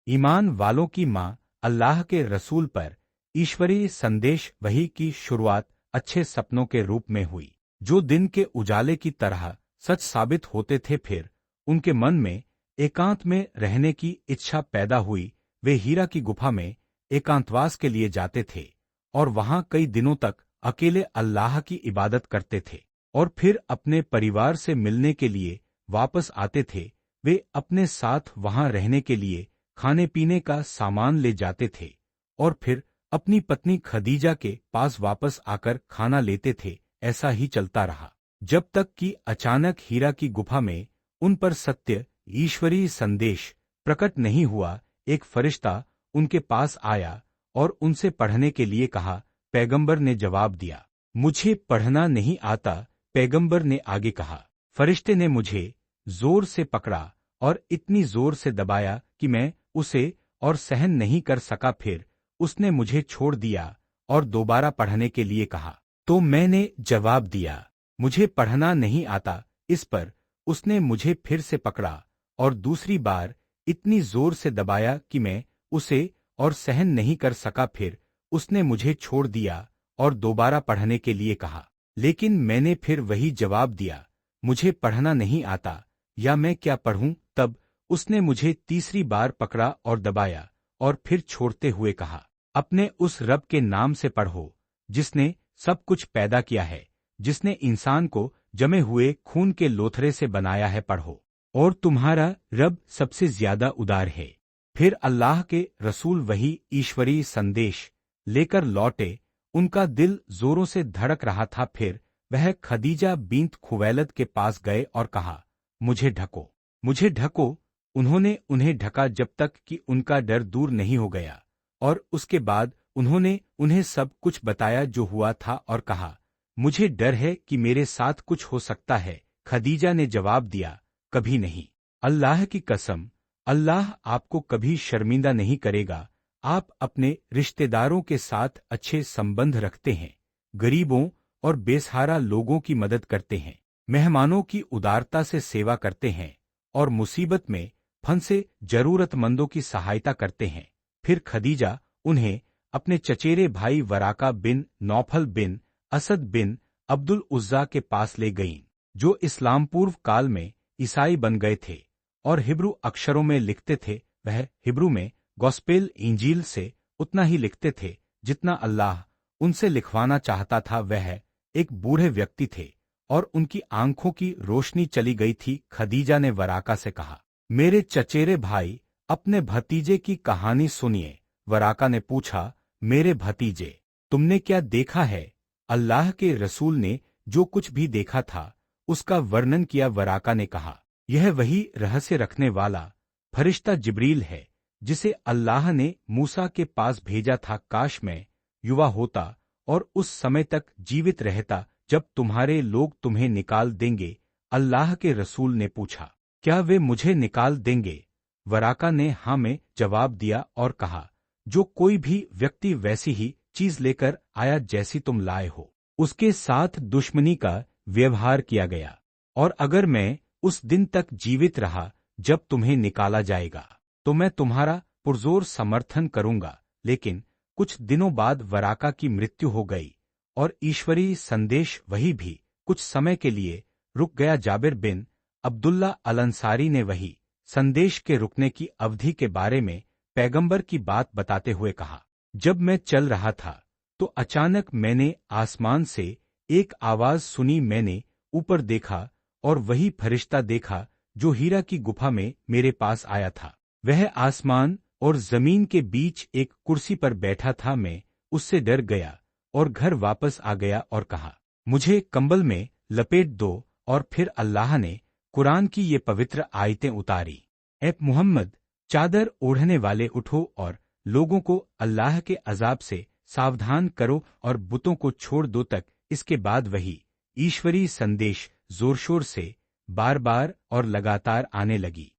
ईमान वालों की माँ अल्लाह के रसूल पर ईश्वरीय संदेश वही की शुरुआत अच्छे सपनों के रूप में हुई, जो दिन के उजाले की तरह सच साबित होते थे। फिर उनके मन में एकांत में रहने की इच्छा पैदा हुई। वे हीरा की गुफा में एकांतवास के लिए जाते थे और वहां कई दिनों तक अकेले अल्लाह की इबादत करते थे और फिर अपने परिवार से मिलने के लिए वापस आते थे। वे अपने साथ वहां रहने के लिए खाने पीने का सामान ले जाते थे और फिर अपनी पत्नी खदीजा के पास वापस आकर खाना लेते थे। ऐसा ही चलता रहा जब तक कि अचानक हीरा की गुफा में उन पर सत्य ईश्वरीय संदेश प्रकट नहीं हुआ। एक फरिश्ता उनके पास आया और उनसे पढ़ने के लिए कहा। पैगंबर ने जवाब दिया, मुझे पढ़ना नहीं आता। पैगंबर ने आगे कहा, फरिश्ते ने मुझे जोर से पकड़ा और इतनी जोर से दबाया कि मैं उसे और सहन नहीं कर सका। फिर उसने मुझे छोड़ दिया और दोबारा पढ़ने के लिए कहा, तो मैंने जवाब दिया, मुझे पढ़ना नहीं आता। इस पर उसने मुझे फिर से पकड़ा और दूसरी बार इतनी जोर से दबाया कि मैं उसे और सहन नहीं कर सका। फिर उसने मुझे छोड़ दिया और दोबारा पढ़ने के लिए कहा, लेकिन मैंने फिर वही जवाब दिया, मुझे पढ़ना नहीं आता, या मैं क्या पढ़ूं। तब उसने मुझे तीसरी बार पकड़ा और दबाया और फिर छोड़ते हुए कहा, अपने उस रब के नाम से पढ़ो जिसने सब कुछ पैदा किया है, जिसने इंसान को जमे हुए खून के लोथरे से बनाया है। पढ़ो, और तुम्हारा रब सबसे ज्यादा उदार है। फिर अल्लाह के रसूल वही ईश्वरीय संदेश लेकर लौटे। उनका दिल जोरों से धड़क रहा था। फिर वह खदीजा बिन्त खुवैलद के पास गए और कहा, मुझे ढको, मुझे ढको। उन्होंने उन्हें ढका जब तक कि उनका डर दूर नहीं हो गया और उसके बाद उन्होंने उन्हें सब कुछ बताया जो हुआ था और कहा, मुझे डर है कि मेरे साथ कुछ हो सकता है। खदीजा ने जवाब दिया, कभी नहीं, अल्लाह की कसम, अल्लाह आपको कभी शर्मिंदा नहीं करेगा। आप अपने रिश्तेदारों के साथ अच्छे संबंध रखते हैं, गरीबों और बेसहारा लोगों की मदद करते हैं, मेहमानों की उदारता से सेवा करते हैं और मुसीबत में फंसे जरूरतमंदों की सहायता करते हैं। फिर खदीजा उन्हें अपने चचेरे भाई वराका बिन नौफल बिन असद बिन अब्दुल उज्जा के पास ले गईं, जो इस्लाम पूर्व काल में ईसाई बन गए थे और हिब्रू अक्षरों में लिखते थे। वह हिब्रू में गॉस्पेल इंजील से उतना ही लिखते थे जितना अल्लाह उनसे लिखवाना चाहता था। वह एक बूढ़े व्यक्ति थे और उनकी आंखों की रोशनी चली गई थी। खदीजा ने वराका से कहा, मेरे चचेरे भाई, अपने भतीजे की कहानी सुनिए। वराका ने पूछा, मेरे भतीजे, तुमने क्या देखा है? अल्लाह के रसूल ने जो कुछ भी देखा था उसका वर्णन किया। वराका ने कहा, यह वही रहस्य रखने वाला फरिश्ता जिब्रील है जिसे अल्लाह ने मूसा के पास भेजा था। काश मैं युवा होता और उस समय तक जीवित रहता जब तुम्हारे लोग तुम्हें निकाल देंगे। अल्लाह के रसूल ने पूछा, क्या वे मुझे निकाल देंगे? वराका ने हाँ में जवाब दिया और कहा, जो कोई भी व्यक्ति वैसी ही चीज लेकर आया जैसी तुम लाए हो, उसके साथ दुश्मनी का व्यवहार किया गया, और अगर मैं उस दिन तक जीवित रहा जब तुम्हें निकाला जाएगा तो मैं तुम्हारा पुरजोर समर्थन करूंगा। लेकिन कुछ दिनों बाद वराका की मृत्यु हो गई और ईश्वरीय संदेश वही भी कुछ समय के लिए रुक गया। जाबिर बिन अब्दुल्ला अल-अंसारी ने वही संदेश के रुकने की अवधि के बारे में पैगंबर की बात बताते हुए कहा, जब मैं चल रहा था तो अचानक मैंने आसमान से एक आवाज सुनी। मैंने ऊपर देखा और वही फरिश्ता देखा जो हीरा की गुफा में मेरे पास आया था। वह आसमान और जमीन के बीच एक कुर्सी पर बैठा था। मैं उससे डर गया और घर वापस आ गया और कहा, मुझे कंबल में लपेट दो। और फिर अल्लाह ने कुरान की ये पवित्र आयतें उतारी, ए मुहम्मद, चादर ओढ़ने वाले उठो और लोगों को अल्लाह के अजाब से सावधान करो और बुतों को छोड़ दो तक। इसके बाद वही ईश्वरीय संदेश जोरशोर से बार बार और लगातार आने लगी।